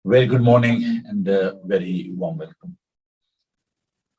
Very good morning and very warm welcome.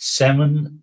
7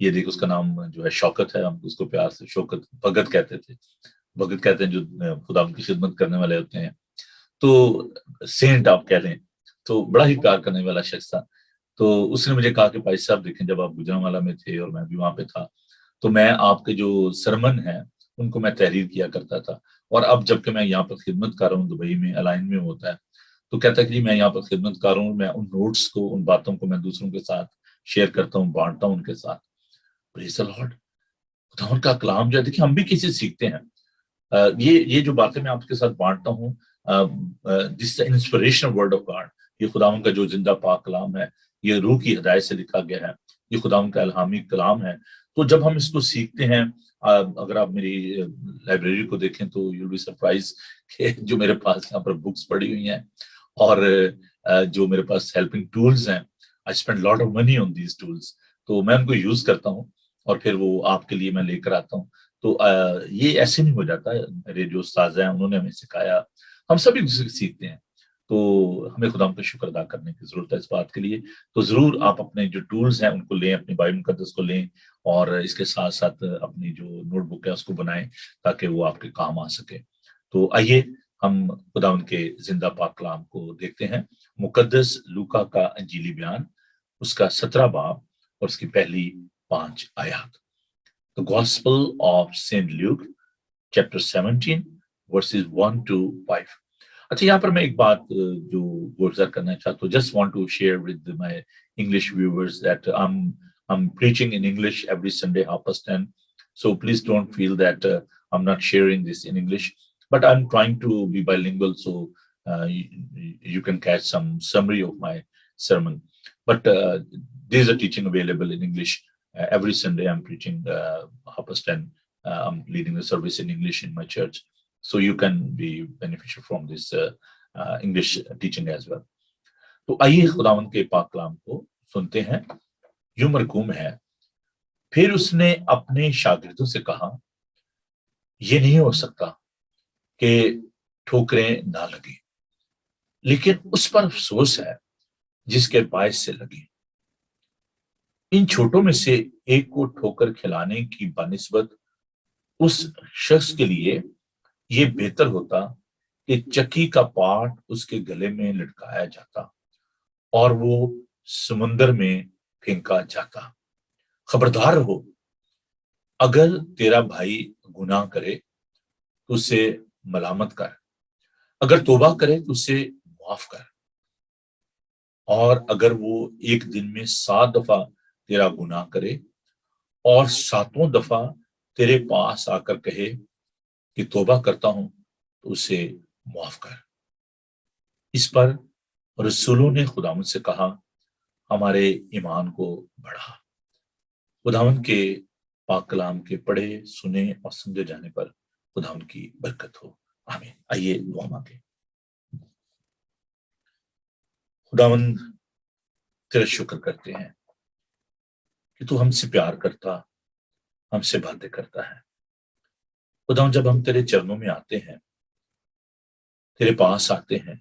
یہ دیکھ، اس کا نام جو ہے شوکت ہے، ہم اس کو پیار سے شوکت بھگت کہتے تھے، بھگت کہتے ہیں جو خدا کی خدمت کرنے والے ہوتے ہیں، تو سینٹ آپ کہہ لیں، تو بڑا ہی پیار کرنے والا شخص تھا. تو اس نے مجھے کہا کہ بھائی صاحب دیکھیں، جب آپ گجرانوالہ میں تھے اور میں بھی وہاں پہ تھا، تو میں آپ کے جو سرمن ہیں ان کو میں تحریر کیا کرتا تھا، اور اب جب کہ میں یہاں پر خدمت کر رہا ہوں دبئی میں، الائن میں ہوتا ہے، تو کہتا ہے کہ میں یہاں پر خدمت کر رہا ہوں، میں ان نوٹس کو، ان باتوں کو میں دوسروں کے ساتھ شیئر کرتا ہوں، بانٹتا ہوں ان کے ساتھ. پریز دی لارڈ. خداوند کا کلام جو ہے، دیکھیں ہم بھی کسی سیکھتے ہیں. یہ جو باتیں میں آپ کے ساتھ بانٹتا ہوں، دس انسپریشنل ورڈ آف گاڈ، یہ خداوند کا جو زندہ پاک کلام ہے، یہ روح کی ہدایت سے لکھا گیا ہے، یہ خداوند کا الہامی کلام ہے. تو جب ہم اس کو سیکھتے ہیں، اگر آپ میری لائبریری کو دیکھیں تو یو ول بی سرپرائز کہ جو میرے پاس یہاں پر بکس پڑی ہوئی ہیں، اور جو میرے پاس ہیلپنگ ٹولز ہیں، I spend lot of money on these tools, تو میں ان کو یوز کرتا ہوں اور پھر وہ آپ کے لیے میں لے کر آتا ہوں. تو یہ ایسے نہیں ہو جاتا. میرے جو استاذ ہیں انہوں نے ہمیں سکھایا، ہم سبھی سیکھتے ہیں، تو ہمیں خدا کا شکر ادا کرنے کی ضرورت ہے اس بات کے لیے. تو ضرور آپ اپنے جو ٹولز ہیں ان کو لیں، اپنی بائبل مقدس کو لیں، اور اس کے ساتھ ساتھ اپنی جو نوٹ بک ہے اس کو بنائیں تاکہ وہ آپ کے کام آ سکے. تو آئیے ہم خداوند کے زندہ پاک کلام کو دیکھتے ہیں. مقدس لوکا کا انجیلی بیان، اس کا 17 باب اور اس کی پہلی 5 آیات. The Gospel of St. Luke, chapter 17, verses 1 to 5. اچھا، یہاں پر میں ایک بات جو گزر کرنا چاہتا ہوں. Just want to share with my English viewers that I'm preaching in English every Sunday 10:30. So please don't feel that I'm not sharing this in English, but I'm trying to be bilingual, so you can catch some summary of my sermon. But there's a teaching available in English. Every Sunday I'm preaching 10:30. I'm leading the service in English in my church. So you can be beneficial from this English teaching as well. تو آئیے خداوند کے پاک کلام کو سنتے ہیں. یوں مرقوم ہے، پھر اس نے اپنے شاگردوں سے کہا، یہ نہیں ہو سکتا کہ ٹھوکریں نہ لگیں، لیکن اس پر افسوس ہے جس کے باعث سے لگیں. ان چھوٹوں میں سے ایک کو ٹھوکر کھلانے کی بنسبت اس شخص کے لیے یہ بہتر ہوتا کہ چکی کا پاٹ اس کے گلے میں لٹکایا جاتا اور وہ سمندر میں پھینکا جاتا. خبردار رہو، اگر تیرا بھائی گناہ کرے تو اسے ملامت کر، اگر توبہ کرے تو اسے معاف کر، اور اگر وہ ایک دن میں 7 دفعہ تیرا گناہ کرے اور 7 دفعہ تیرے پاس آ کر کہے کہ توبہ کرتا ہوں، تو اسے معاف کر. اس پر رسولوں نے خداوند سے کہا، ہمارے ایمان کو بڑھا. خداوند کے پاک کلام کے پڑھے، سنے اور سمجھے جانے پر خداوند کی برکت ہو. آمین. آئیے دعا مانگیں. خداوند تیرا شکر کرتے ہیں کہ تو ہم سے پیار کرتا، ہم سے باتیں کرتا ہے. خداوند جب ہم تیرے چرنوں میں آتے ہیں، تیرے پاس آتے ہیں،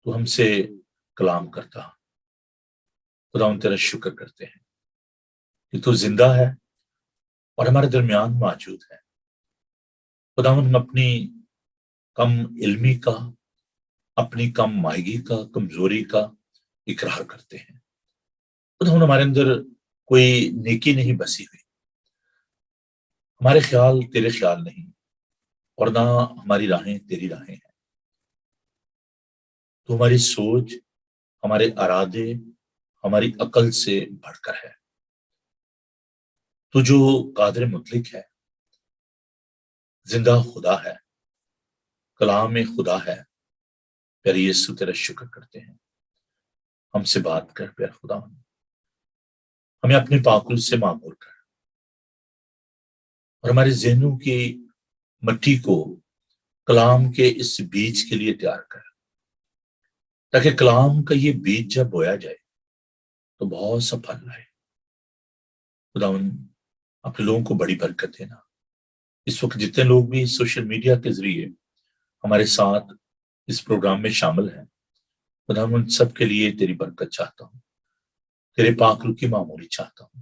تو ہم سے کلام کرتا. خداوند تیرا شکر کرتے ہیں کہ تو زندہ ہے اور ہمارے درمیان موجود ہے. خداوند ہم اپنی کم علمی کا، اپنی کم مائگی کا، کمزوری کا اقرار کرتے ہیں. خداوند ہمارے اندر کوئی نیکی نہیں بسی ہوئی، ہمارے خیال تیرے خیال نہیں، اور نہ ہماری راہیں تیری راہیں ہیں. تو ہماری سوچ، ہمارے ارادے ہماری عقل سے بڑھ کر ہے. تو جو قادر مطلق ہے، زندہ خدا ہے، کلام خدا ہے، پیارے یسوع تیرا شکر کرتے ہیں. ہم سے بات کر پیارے خدا، ہمیں اپنے پاکل سے معمور کر، اور ہمارے ذہنوں کی مٹی کو کلام کے اس بیج کے لیے تیار کر، تاکہ کلام کا یہ بیج جب بویا جائے تو بہت سا پھل لائے. خداوند اپنے لوگوں کو بڑی برکت دینا. اس وقت جتنے لوگ بھی سوشل میڈیا کے ذریعے ہمارے ساتھ اس پروگرام میں شامل ہیں، خداوند سب کے لیے تیری برکت چاہتا ہوں، تیرے پاک روح کی معمولی چاہتا ہوں.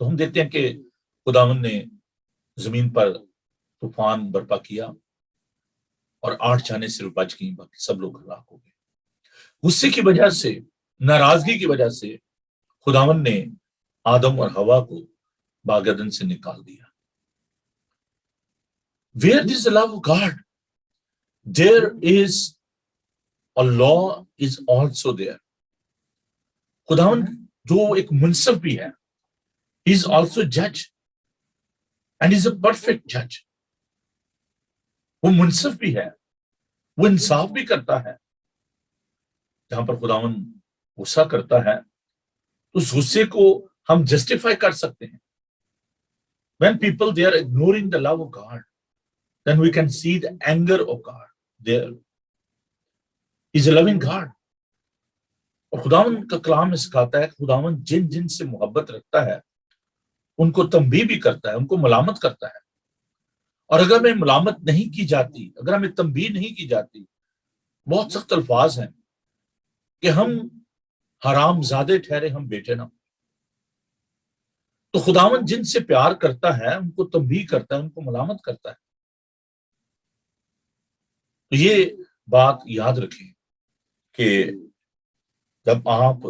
تو ہم دیکھتے ہیں کہ خداوند نے زمین پر طوفان برپا کیا اور 8 جانیں صرف بچ گئیں، باقی سب لوگ ہلاک ہو گئے۔ غصے کی وجہ سے، ناراضگی کی وجہ سے خداوند نے آدم اور حوا کو باغ عدن سے نکال دیا۔ Where there is the love of God, there is a law is also there. خداوند جو ایک منصف بھی ہے، he is also judge and he is a perfect judge. وہ منصف بھی ہے، وہ انصاف بھی کرتا ہے۔ جہاں پر خداوند غصہ کرتا ہے اس غصے کو ہم جسٹیفائی کر سکتے ہیں۔ When people they are ignoring the love of God, then we can see the anger of God there. He is a loving God. اور خداوند کا کلام میں سکھاتا ہے خداوند جن جن سے محبت رکھتا ہے ان کو تنبیہ بھی کرتا ہے، ان کو ملامت کرتا ہے۔ اور اگر ہمیں ملامت نہیں کی جاتی، اگر ہمیں تنبیہ نہیں کی جاتی، بہت سخت الفاظ ہیں کہ ہم حرام زادے ٹھہرے، ہم بیٹے نہ۔ تو خداوند جن سے پیار کرتا ہے ان کو تنبیہ کرتا ہے، ان کو ملامت کرتا ہے۔ تو یہ بات یاد رکھیں کہ جب آپ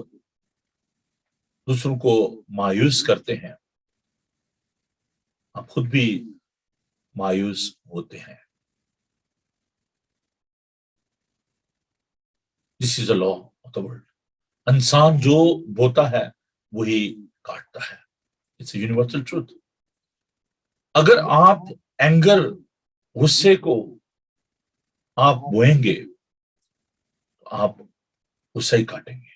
دوسروں کو مایوس کرتے ہیں آپ خود بھی مایوس ہوتے ہیں۔ This is the law of the world. انسان جو بوتا ہے وہی کاٹتا ہے۔ It's a universal truth. اگر آپ اینگر، غصے کو آپ بوئیں گے تو آپ غصہ ہی کاٹیں گے۔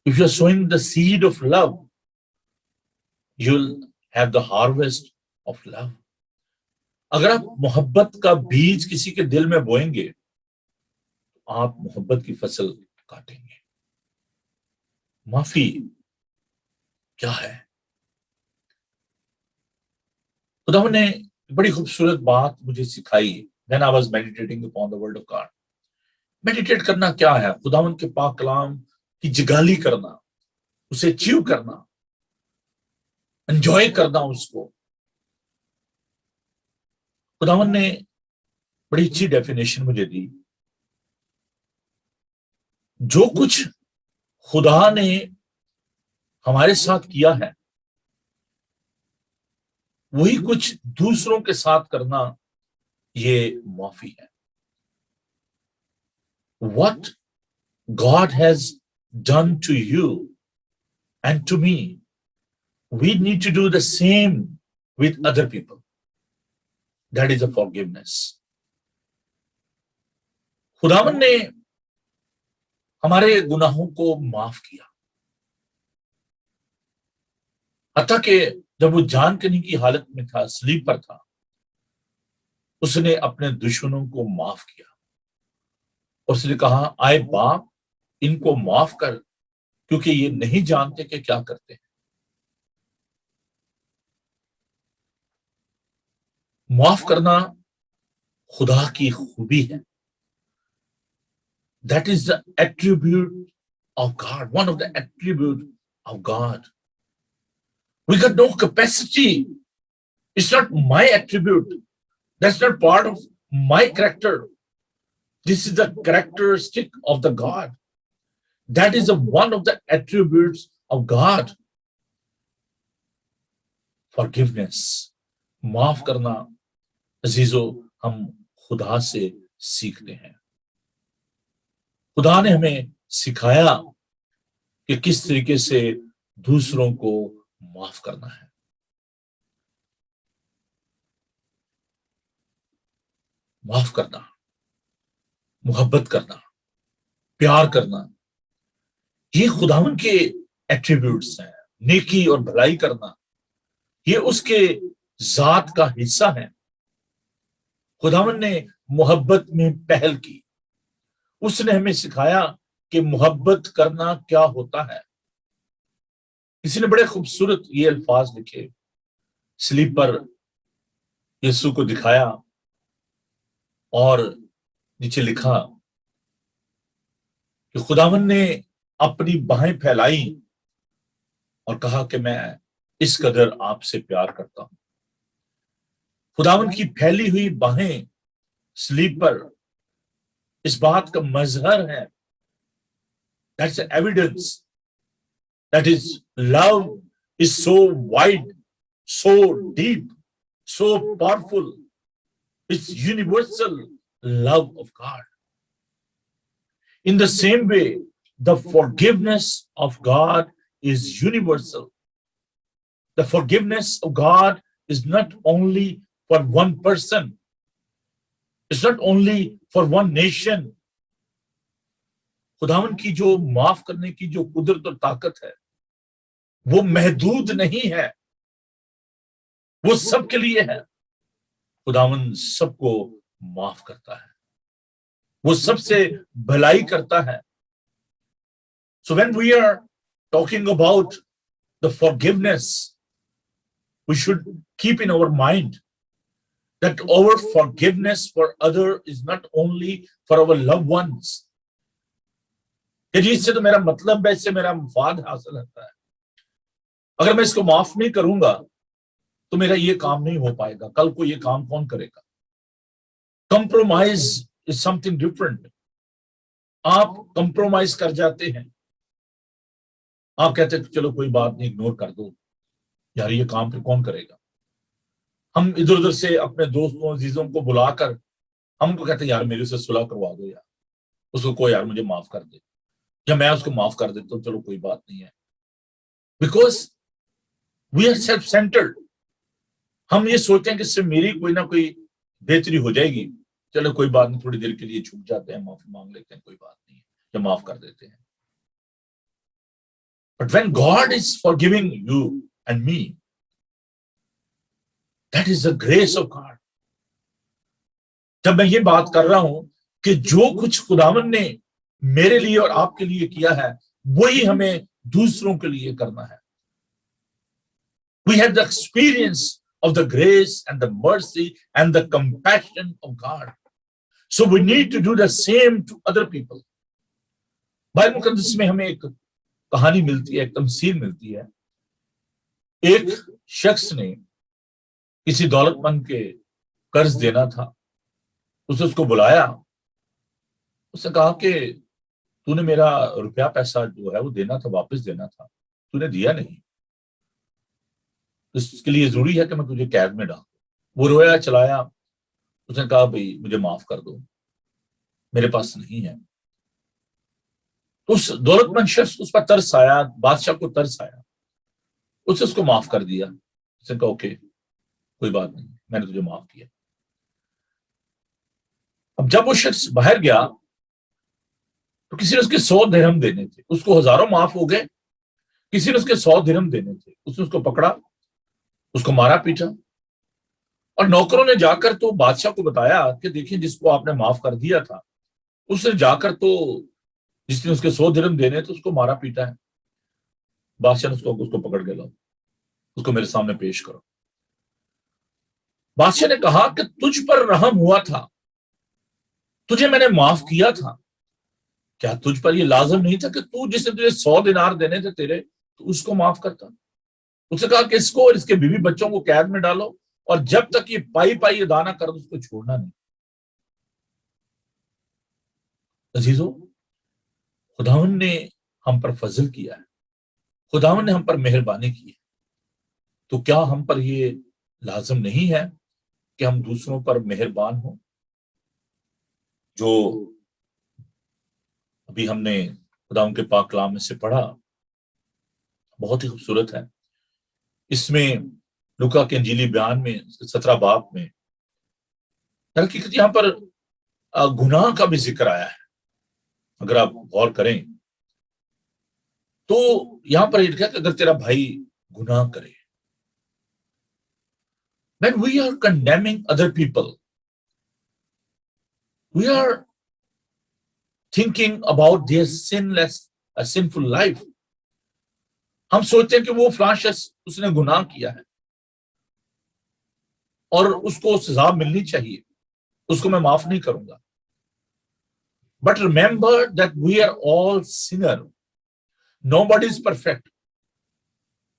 If you are sowing the seed of love, you'll have the harvest of love. اگر آپ محبت کا بیج کسی کے دل میں بوئیں گے تو آپ محبت کی فصل کاٹیں گے۔ معافی کیا ہے؟ خدا نے بڑی خوبصورت بات مجھے سکھائی when I was meditating upon the word of God. Meditate کرنا کیا ہے؟ خداوند کے پاک کلام کی جگالی کرنا، اسے چیو کرنا، انجوائے کرنا اس کو۔ خداوند نے بڑی اچھی ڈیفینیشن مجھے دی۔ جو کچھ خدا نے ہمارے ساتھ کیا ہے وہی کچھ دوسروں کے ساتھ کرنا، یہ معافی ہے۔ What God has done to you and to me, we need to do the same with other people. That is a forgiveness. خداوند نے ہمارے گناہوں کو معاف کیا، حتیٰ کہ جب وہ جان کنی کی حالت میں تھا، صلیب پر تھا، اس نے اپنے دشمنوں کو معاف کیا۔ اس نے کہا آئے باپ ان کو معاف کر کیونکہ یہ نہیں جانتے کہ کیا کرتے ہیں۔ معاف کرنا خدا کی خوبی ہے۔ That is the attribute of God, one of the attributes of God. We got no capacity. It's not my attribute. That's not part of my character. This is the characteristic of the God. That is one of the attributes of God. Forgiveness. معاف کرنا عزیزو ہم خدا سے سیکھتے ہیں۔ خدا نے ہمیں سکھایا کہ کس طریقے سے دوسروں کو معاف کرنا ہے۔ معاف کرنا، محبت کرنا، پیار کرنا، یہ خداوند کے ایٹریبیوٹس ہیں۔ نیکی اور بھلائی کرنا یہ اس کے ذات کا حصہ ہے۔ خداوند نے محبت میں پہل کی، اس نے ہمیں سکھایا کہ محبت کرنا کیا ہوتا ہے۔ کسی نے بڑے خوبصورت یہ الفاظ لکھے، صلیب پر یسوع کو دکھایا اور نیچے لکھا کہ خداوند نے اپنی باہیں پھیلائی اور کہا کہ میں اس قدر آپ سے پیار کرتا ہوں. خداوند کی پھیلی ہوئی باہیں سلیب پر اس بات کا مظہر ہے. That's the evidence that is love is so wide, so deep, so powerful. It's universal love of God. In the same way, the forgiveness of God is universal. The forgiveness of God is not only for one person. It's not only for one nation. خداوند کی جو معاف کرنے کی جو قدرت اور طاقت ہے وہ محدود نہیں ہے، وہ سب کے لیے ہے. خداوند سب کو معاف کرتا ہے، وہ سب سے بھلائی کرتا ہے. So when we are talking about the forgiveness, we should keep in our mind that our forgiveness for others is not only for our loved ones. کہ جی اس سے تو میرا مطلب ہے، اس سے میرا مفاد حاصل ہوتا ہے. اگر میں اس کو معاف نہیں کروں گا تو میرا یہ کام نہیں ہو پائے گا. کل کو یہ کام کون کرے گا؟ کمپرومائز از سم تھنگ ڈفرنٹ. آپ کمپرومائز کر جاتے ہیں، آپ کہتے ہیں چلو کوئی بات نہیں، اگنور کر دو، یار یہ کام پھر کون کرے گا. ہم ادھر ادھر سے اپنے دوستوں عزیزوں کو بلا کر ہم کو کہتے ہیں یار میرے سے صلح کروا دو، یار اس کو کوئی یار مجھے معاف کر دے، یا میں اس کو معاف کر دیتا ہوں، چلو کوئی بات نہیں ہے. Because we are self centred. ہم یہ سوچتے ہیں کہ اس سے میری کوئی نہ کوئی بہتری ہو جائے گی، چلو کوئی بات نہیں، تھوڑی دیر کے لیے چھپ جاتے ہیں، معافی مانگ لیتے ہیں، کوئی بات نہیں ہے، یا معاف کر دیتے ہیں. But when God is forgiving you and me, that is the grace of God. جب میں یہ بات کر رہا ہوں کہ جو کچھ خداوند نے میرے لیے اور آپ کے لیے کیا ہے وہی ہمیں دوسروں کے لیے کرنا ہے. We have the experience of the grace and the mercy and the compassion of God. So we need to do the same to other people. Bible مقدس میں ہمیں ایک کہانی ملتی ہے، ایک تمثیل ملتی ہے. ایک شخص نے کسی دولت مند کے قرض دینا تھا. اسے اس کو بلایا، اس نے کہا کہ تو نے میرا روپیہ پیسہ جو ہے وہ دینا تھا، واپس دینا تھا، تو نے دیا نہیں، اس کے لیے ضروری ہے کہ میں تجھے قید میں ڈالوں. وہ رویا چلایا، اس نے کہا بھئی مجھے معاف کر دو، میرے پاس نہیں ہے. اس دولت مند شخص اس پر ترس آیا، بادشاہ کو ترس آیا، اس کو معاف کر دیا. اس نے کہا اوکے کوئی بات نہیں، میں نے تجھے معاف کیا. اب جب وہ شخص باہر گیا تو کسی نے اس کے 100 درہم دینے تھے، اس کو ہزاروں معاف ہو گئے، کسی نے اس کے 100 درہم دینے تھے. اس نے اس کو پکڑا، اس کو مارا پیٹا، اور نوکروں نے جا کر تو بادشاہ کو بتایا کہ دیکھیں جس کو آپ نے معاف کر دیا تھا اس نے جا کر تو جس نے اس کے 100 درہم دینے تھے اس کو مارا پیٹا ہے. بادشاہ نے اس کو پکڑ کے لاؤ، اس کو میرے سامنے پیش کرو. بادشاہ نے کہا کہ تجھ پر رحم ہوا تھا، تجھے میں نے معاف کیا تھا، کیا تجھ پر یہ لازم نہیں تھا کہ تو جس نے تجھے 100 دینار دینے تھے تیرے تو اس کو معاف کرتا. اس نے کہا کہ اس کو اور اس کے بیوی بچوں کو قید میں ڈالو، اور جب تک یہ پائی پائی ادا نہ کر اس کو چھوڑنا نہیں. عزیزو، خداوند نے ہم پر فضل کیا ہے، خداوند نے ہم پر مہربانی کی ہے، تو کیا ہم پر یہ لازم نہیں ہے کہ ہم دوسروں پر مہربان ہوں؟ جو ابھی ہم نے خداوند کے پاک کلام میں سے پڑھا بہت ہی خوبصورت ہے. اس میں لوکا کے انجیلی بیان میں 17 باب میں حقیقت یہاں پر گناہ کا بھی ذکر آیا ہے. اگر آپ غور کریں تو یہاں پر یہ لکھا کہ اگر تیرا بھائی گناہ کرے، when we are condemning other people, we are thinking about their sinful life. ہم سوچتے ہیں کہ وہ فلاں شخص اس نے گناہ کیا ہے اور اس کو سزا ملنی چاہیے، اس کو میں معاف نہیں کروں گا. But remember that we are all sinner. Nobody is perfect.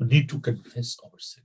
We need to confess our sin।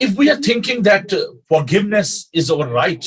If we are thinking that forgiveness is our right,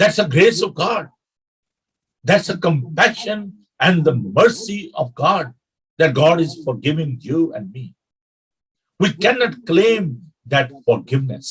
That's a grace of God. That's a compassion and the mercy of God, that God is forgiving you and me. We cannot claim that forgiveness.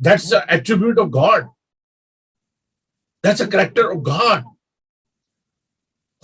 that's the attribute of God, that's a character of God.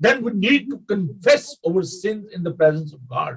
then we need to confess our sins in the presence of God।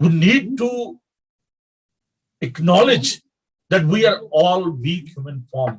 We need to acknowledge that we are all weak human form।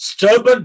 stubborn,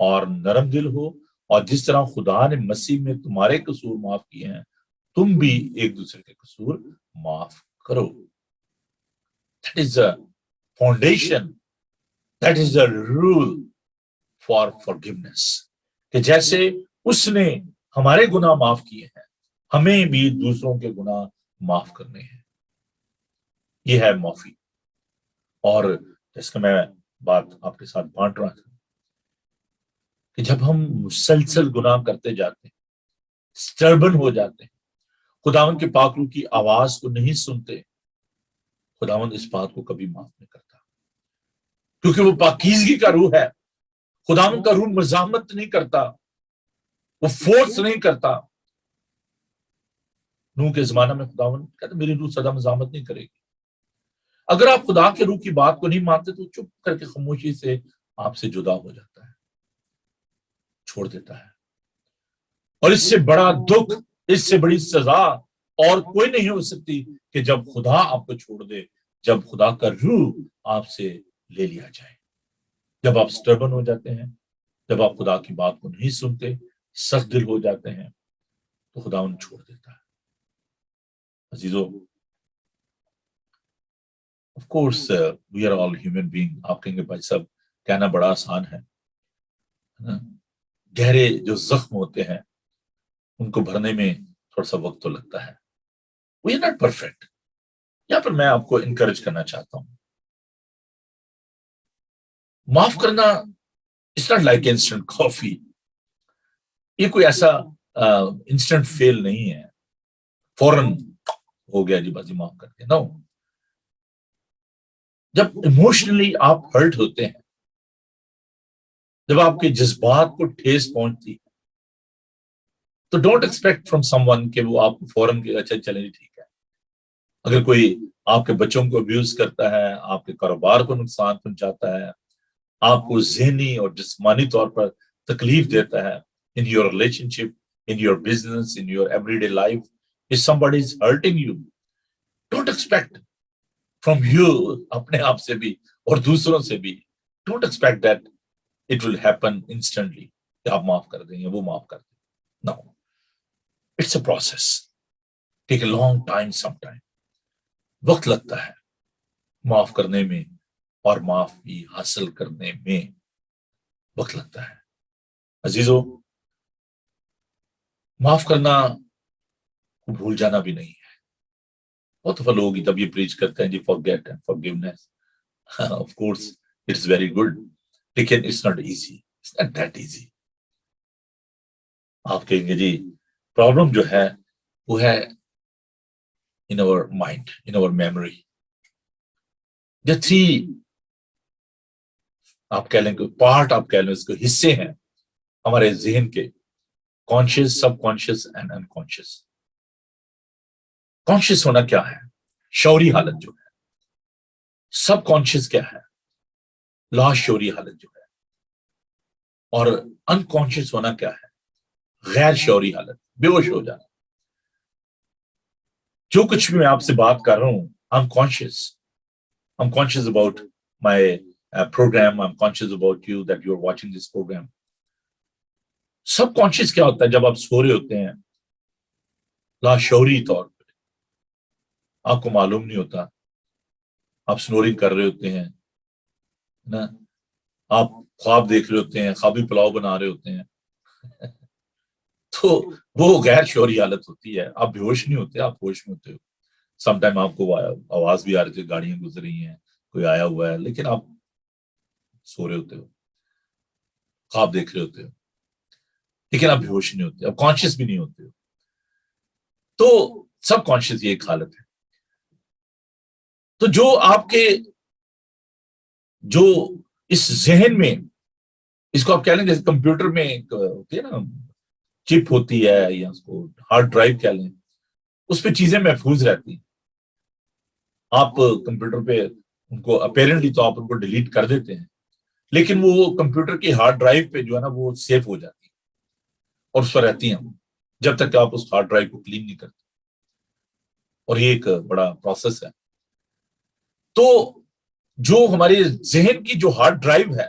اور نرم دل ہو، اور جس طرح خدا نے مسیح میں تمہارے قصور معاف کیے ہیں تم بھی ایک دوسرے کے قصور معاف کرو. That is the foundation, that is the rule for forgiveness. کہ جیسے اس نے ہمارے گناہ معاف کیے ہیں ہمیں بھی دوسروں کے گناہ معاف کرنے ہیں. یہ ہے معافی. اور جس کا میں بات آپ کے ساتھ بانٹ رہا تھا کہ جب ہم مسلسل گناہ کرتے جاتے ہیں، سٹربن ہو جاتے ہیں، خداوند کے پاک روح کی آواز کو نہیں سنتے، خداوند اس بات کو کبھی معاف نہیں کرتا، کیونکہ وہ پاکیزگی کا روح ہے. خداوند کا روح مزاحمت نہیں کرتا، وہ فورس نہیں کرتا. نوح کے زمانہ میں خداوند کہتا میری روح سدا مزاحمت نہیں کرے گی. اگر آپ خدا کے روح کی بات کو نہیں مانتے تو چپ کر کے خاموشی سے آپ سے جدا ہو جاتا ہے، چھوڑ دیتا ہے. اور اس سے بڑا دکھ، اس سے بڑی سزا اور کوئی نہیں ہو سکتی کہ جب خدا آپ کو چھوڑ دے، جب خدا کا روح آپ سے لے لیا جائے. جب آپ سٹربن ہو جاتے ہیں، جب آپ خدا کی بات کو نہیں سنتے، سخت دل ہو جاتے ہیں، تو خدا ان چھوڑ دیتا ہے. عزیزو، of course we are all human being. آپ کہیں گے بھائی صاحب کہنا بڑا آسان ہے نا؟ گہرے جو زخم ہوتے ہیں ان کو بھرنے میں تھوڑا سا وقت تو لگتا ہے. we are not perfect. یہاں پر میں آپ کو انکریج کرنا چاہتا ہوں. معاف کرنا it's not like instant coffee. یہ کوئی ایسا انسٹنٹ فیل نہیں ہے، فوراً ہو گیا جی بازی معاف کر کے. نو، جب ایموشنلی آپ ہرٹ ہوتے ہیں، جب آپ کے جذبات کو ٹھیس پہنچتی ہے، تو don't expect from some one کہ وہ آپ کو فوراً اچھا چلیں جی ٹھیک ہے. اگر کوئی آپ کے بچوں کو ابیوز کرتا ہے، آپ کے کاروبار کو نقصان پہنچاتا ہے، آپ کو ذہنی اور جسمانی طور پر تکلیف دیتا ہے، in your relationship, in your business, in your everyday life, if somebody is hurting you, don't expect from you, اپنے آپ سے بھی اور دوسروں سے بھی, don't expect that it will happen instantly کہ آپ معاف کر دیں یا وہ معاف کر دیں. No, it's a process. Take a long time sometime. وقت لگتا ہے معاف کرنے میں اور معافی حاصل کرنے میں وقت لگتا ہے. عزیزو، معاف کرنا بھول جانا بھی نہیں ہے. بہت دفعہ لوگ جب یہ پریچ کرتے ہیں جی forget and forgiveness, of course it's very good, لیکن it's not easy, it's not that easy. آپ کہیں گے جی پرابلم جو ہے وہ ہے in our mind, in our memory. جو تھری آپ کہہ لیں کہ پارٹ، آپ کہہ لیں اس کو حصے ہیں ہمارے ذہن کے، conscious, sub conscious and unconscious. Conscious ہونا کیا ہے؟ شعوری حالت جو ہے. سب کانشیس کیا ہے؟ لا شعوری حالت جو ہے. اور انکانشیس ہونا کیا ہے؟ غیر شعوری حالت، بے ہوش ہو جانا. جو کچھ بھی میں آپ سے بات کر رہا ہوں I'm conscious about my program, I'm conscious about you that you're watching this program. Sub conscious کیا ہوتا ہے؟ جب آپ سو رہے ہوتے ہیں لاشعوری طور پہ آپ کو معلوم نہیں ہوتا، آپ سنورنگ کر رہے ہوتے ہیں نا، آپ خواب دیکھ رہے ہوتے ہیں، خوابی پلاؤ بنا رہے ہوتے ہیں تو وہ غیر شعوری حالت ہوتی ہے. آپ بے ہوش نہیں ہوتے، آپ ہوش میں ہوتے ہو. سم ٹائم آپ کو آواز بھی آ رہی تھی، گاڑیاں گزر رہی ہیں، کوئی آیا ہوا ہے، لیکن آپ سو رہے ہوتے ہو، خواب دیکھ رہے ہوتے ہو، لیکن آپ بے ہوش نہیں ہوتے، آپ کانشیس بھی نہیں ہوتے ہو. تو سب کانشیس یہ ایک حالت ہے. تو جو آپ کے جو اس ذہن میں، اس کو آپ کہہ لیں جیسے کمپیوٹر میں ایک ہوتی ہے نا چپ ہوتی ہے، یا اس کو ہارڈ ڈرائیو کہہ لیں، اس پہ چیزیں محفوظ رہتی ہیں. آپ کمپیوٹر پہ ان کو اپیرنٹلی تو آپ ان کو ڈیلیٹ کر دیتے ہیں، لیکن وہ کمپیوٹر کی ہارڈ ڈرائیو پہ جو ہے نا وہ سیف ہو جاتی ہے اور اس پر رہتی ہیں جب تک کہ آپ اس ہارڈ ڈرائیو کو کلین نہیں کرتے. اور یہ ایک بڑا پروسیس ہے. تو جو ہمارے ذہن کی جو ہارڈ ڈرائیو ہے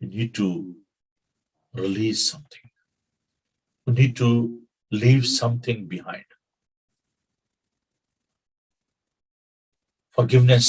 We need to release something. We need to leave something behind. Forgiveness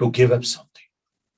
to give up something,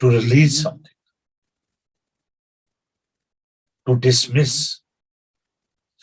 To release something, to dismiss।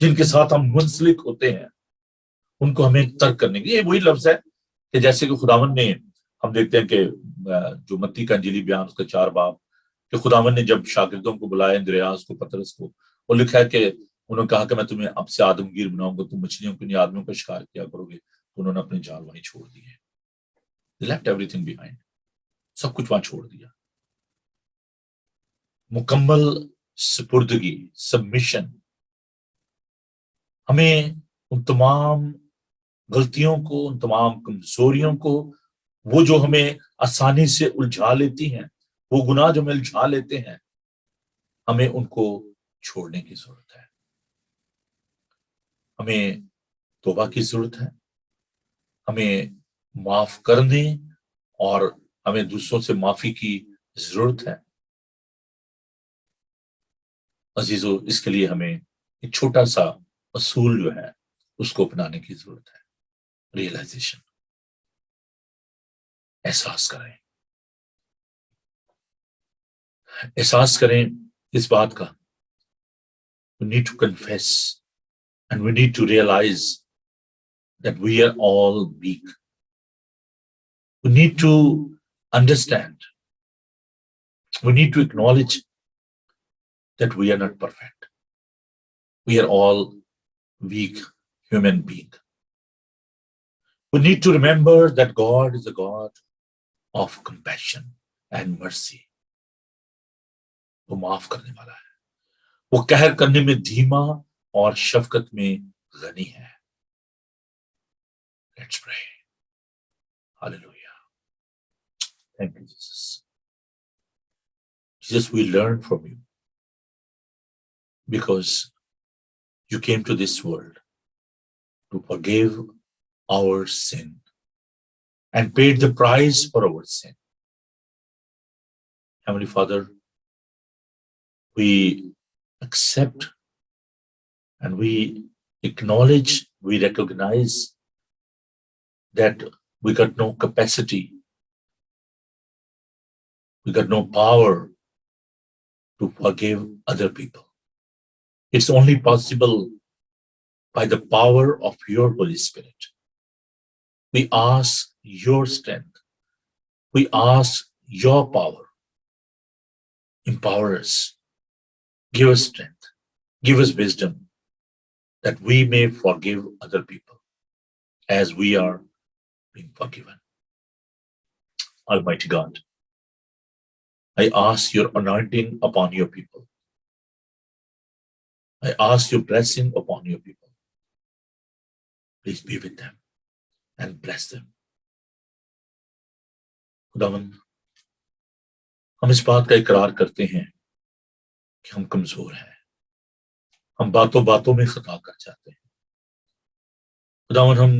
جن کے ساتھ ہم منسلک ہوتے ہیں ان کو ہمیں ترک کرنے کی. یہ وہی لفظ ہے کہ جیسے کہ خداوند نے، ہم دیکھتے ہیں کہ جو متی کا انجیلی بیان اس کے 4 باب، کہ خداوند نے جب شاگردوں کو بلایا، اندریاس کو، پطرس کو، وہ لکھا ہے کہ انہوں نے کہا کہ میں تمہیں اب سے آدمگیر بناؤں گا، تم مچھلیوں کے آدمیوں کا شکار کیا کرو گے. تو انہوں نے اپنے جال وہیں چھوڑ دیے. لیفٹ ایوری تھنگ بیہائنڈ، سب کچھ وہاں چھوڑ دیا. مکمل سپردگی، سبمیشن. ہمیں ان تمام غلطیوں کو، ان تمام کمزوریوں کو، وہ جو ہمیں آسانی سے الجھا لیتی ہیں، وہ گناہ جو ہمیں الجھا لیتے ہیں، ہمیں ان کو چھوڑنے کی ضرورت ہے. ہمیں توبہ کی ضرورت ہے، ہمیں معاف کرنے اور ہمیں دوسروں سے معافی کی ضرورت ہے. عزیزو، اس کے لیے ہمیں ایک چھوٹا سا اصول جو ہے اس کو اپنانے کی ضرورت ہے. ریئلائزیشن، احساس کریں، احساس کریں اس بات کا. We need to confess and we need to realize that we are all weak. We need to understand, we need to acknowledge that we are not perfect. We are all weak human beings. We need to remember that God is a God of compassion and mercy. وہ معاف کرنے والا ہے، وہ قہر کرنے میں دھیما اور شفقت میں غنی ہے. Let's pray. Hallelujah. Thank you, Jesus. Jesus, we learn from you because you came to this world to forgive our sin and paid the price for our sin. Heavenly Father, we accept and we acknowledge, we recognize that we got no capacity, we got no power to forgive other people. It's only possible by the power of your Holy Spirit. We ask your strength. We ask your power. Empower us. Give us strength. Give us wisdom that we may forgive other people as we are being forgiven. Almighty God, I ask your anointing upon your people. I ask your blessing upon your people. Please be with them and bless them. خداوند، ہم اس بات کا اقرار کرتے ہیں کہ ہم کمزور ہیں، ہم باتوں باتوں میں خطا کر جاتے ہیں. خداوند، ہم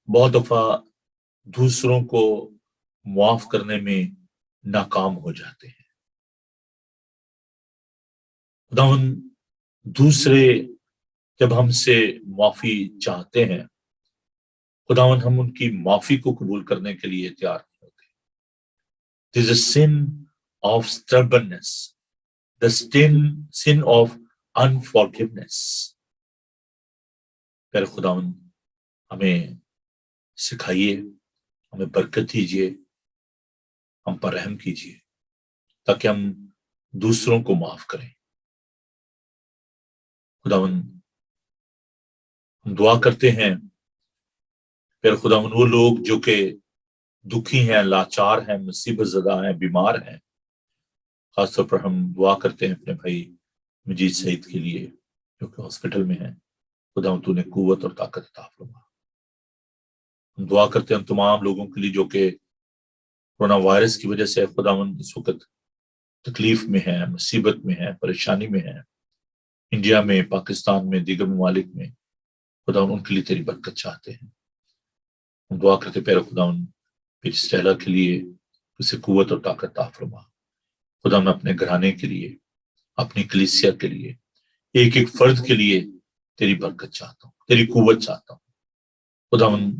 بہت دفعہ دوسروں کو معاف کرنے میں ناکام ہو جاتے ہیں. خداوند، دوسرے جب ہم سے معافی چاہتے ہیں، خداوند ہم ان کی معافی کو قبول کرنے کے لیے تیار نہیں ہوتے. There is a sin of stubbornness, the sin of unforgiveness. پھر خداوند ہمیں سکھائیے، ہمیں برکت دیجیے، ہم پر رحم کیجیے تاکہ ہم دوسروں کو معاف کریں. خداوند، ہم دعا کرتے ہیں پھر خداوند وہ لوگ جو کہ دکھی ہیں، لاچار ہیں، مصیبت زدہ ہیں، بیمار ہیں، خاص طور پر ہم دعا کرتے ہیں اپنے بھائی مجید سعید کے لیے جو کہ ہاسپٹل میں ہیں. خداوند تو نے قوت اور طاقت عطا فرما. ہم دعا کرتے ہیں ہم تمام لوگوں کے لیے جو کہ کورونا وائرس کی وجہ سے خداوند اس وقت تکلیف میں ہیں، مصیبت میں ہیں، پریشانی میں ہیں، انڈیا میں، پاکستان میں، دیگر ممالک میں. خداوند ان کے لیے تیری برکت چاہتے ہیں. ہم دعا کرتے پیر خداوند پیر اسٹیلا کے لیے اسے قوت اور طاقت عطا فرما. خداوند اپنے گھرانے کے لیے، اپنی کلیسیا کے لیے، ایک ایک فرد کے لیے تیری برکت چاہتا ہوں، تیری قوت چاہتا ہوں. خداوند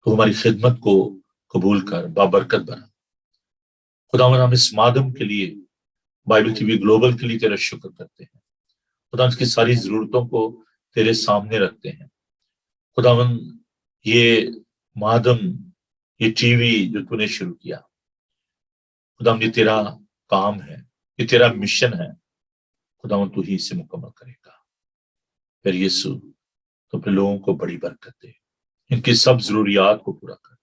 تو ہماری خدمت کو قبول کر، بابرکت بنا. خداوند ہم اس مادم کے لیے، بائبل ٹی وی گلوبل کے لیے تیرا شکر کرتے ہیں. خدا اس کی ساری ضرورتوں کو تیرے سامنے رکھتے ہیں۔ خداوند یہ مادم، یہ ٹی وی جو تو نے شروع کیا، خداوند یہ تیرا کام ہے، یہ تیرا مشن ہے، خداوند تو ہی اسے مکمل کرے گا۔ پھر یسوع تو اپنے لوگوں کو بڑی برکت دے، ان کی سب ضروریات کو پورا کر،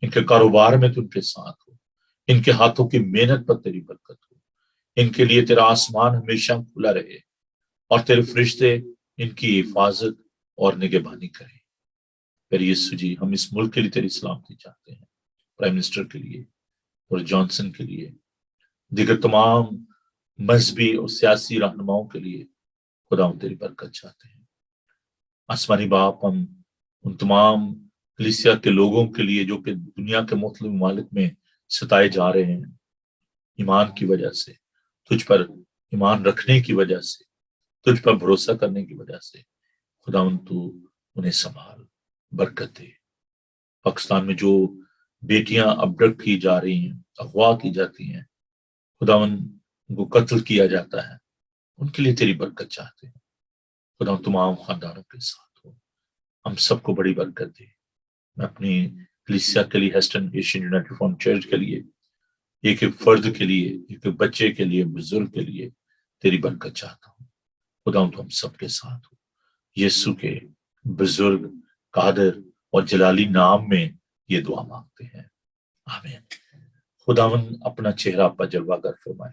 ان کے کاروبار میں تو ان کے ساتھ ہو، ان کے ہاتھوں کی محنت پر تیری برکت ہو، ان کے لیے تیرا آسمان ہمیشہ کھلا رہے اور تیرے فرشتے ان کی حفاظت اور نگہبانی کریں۔ پھر یسوع جی ہم اس ملک کے لیے تیری سلامتی چاہتے ہیں، پرائم منسٹر کے لیے اور جانسن کے لیے، دیگر تمام مذہبی اور سیاسی رہنماؤں کے لیے خدا ہم تیری برکت چاہتے ہیں۔ آسمانی باپ، ہم ان تمام کلیسیا کے لوگوں کے لیے جو کہ دنیا کے مختلف ممالک میں ستائے جا رہے ہیں ایمان کی وجہ سے، تجھ پر ایمان رکھنے کی وجہ سے، تجھ پر بھروسہ کرنے کی وجہ سے، خداوند تو انہیں سنبھال، برکت دے۔ پاکستان میں جو بیٹیاں ابڈکٹ کی جا رہی ہیں، اغوا کی جاتی ہیں، خداوند ان کو قتل کیا جاتا ہے، ان کے لیے تیری برکت چاہتے ہیں۔ خداوند تمام خاندانوں کے ساتھ ہو، ہم سب کو بڑی برکت دے۔ میں اپنی کلیسیا کے لیے، ہیسٹن ایشین یونائٹڈ ریفارمڈ چرچ کے لیے، ایک ایک فرد کے لیے، ایک ایک بچے کے لیے، بزرگ کے لیے تیری برکت چاہتا ہوں۔ خداوند تو ہم سب کے ساتھ ہو، یسوع کے بزرگ، قادر اور جلالی نام میں یہ دعا مانگتے ہیں، آمین۔ خداوند اپنا چہرہ پر جلوہ گر فرمائے،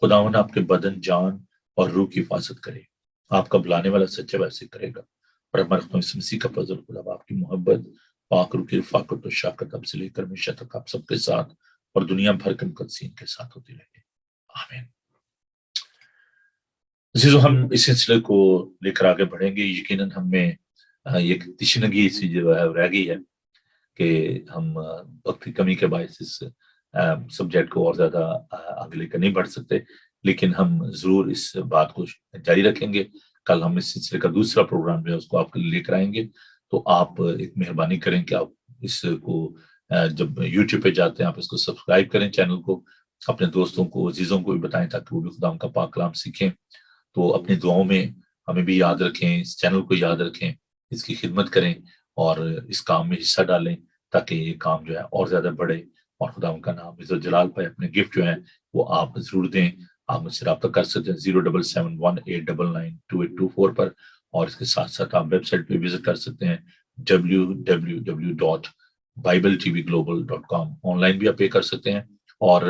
خداوند آپ کے بدن، جان اور روح کی حفاظت کرے، آپ کا بلانے والا سچا ویسے کرے گا، اور ہمارے خدا یسوع مسیح کا فضل، خدا آپ کی محبت، پاک روح کی رفاقت و شفقت اب سے لے کر ہمیشہ تک آپ سب کے ساتھ اور دنیا بھر کے مقدسین کے ساتھ ہوتی رہے، آمین۔ عزیزو، ہم اس سلسلے کو لے کر آگے بڑھیں گے۔ یقیناً ہم میں ایک تشنگی سی جو ہے رہ گئی ہے کہ ہم وقت کی کمی کے باعث اس سبجیکٹ کو اور زیادہ آگے لے کر نہیں بڑھ سکتے، لیکن ہم ضرور اس بات کو جاری رکھیں گے۔ کل ہم اس سلسلے کا دوسرا پروگرام جو ہے اس کو آپ کے لیے لے کر آئیں گے، تو آپ ایک مہربانی کریں کہ آپ اس کو جب یوٹیوب پہ جاتے ہیں آپ اس کو سبسکرائب کریں، چینل کو اپنے دوستوں کو، عزیزوں کو بھی بتائیں تاکہ وہ بھی خدا ان کا پاک کلام سیکھیں۔ تو اپنی دعاؤں میں ہمیں بھی یاد رکھیں، اس چینل کو یاد رکھیں، اس کی خدمت کریں اور اس کام میں حصہ ڈالیں تاکہ یہ کام جو ہے اور زیادہ بڑھے اور خدا ان کا نام عزت جلال پائے۔ اپنے گفٹ جو ہیں وہ آپ ضرور دیں۔ آپ مجھ سے رابطہ کر سکتے ہیں 07718992824 پر، اور اس کے ساتھ ساتھ آپ ویب سائٹ پہ وزٹ کر سکتے ہیں www.bibletvglobal.com۔ آن لائن بھی آپ پے کر سکتے ہیں، اور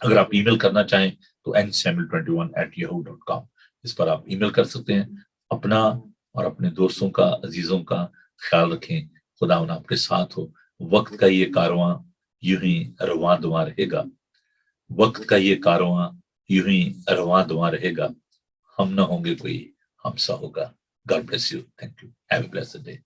اگر آپ ای میل کرنا چاہیں تو nsamuel21@yahoo.com، اس پر آپ ای میل کر سکتے ہیں۔ اپنا اور اپنے دوستوں کا، عزیزوں کا خیال رکھیں۔ خدا ان آپ کے ساتھ ہو۔ وقت کا یہ کارواں یوں ہی رواں دواں رہے گا، وقت کا یہ کارواں یوں ہی رواں دواں رہے گا، ہم نہ ہوں گے کوئی ہم سا ہوگا۔ God bless you. Thank you. Have a blessed day.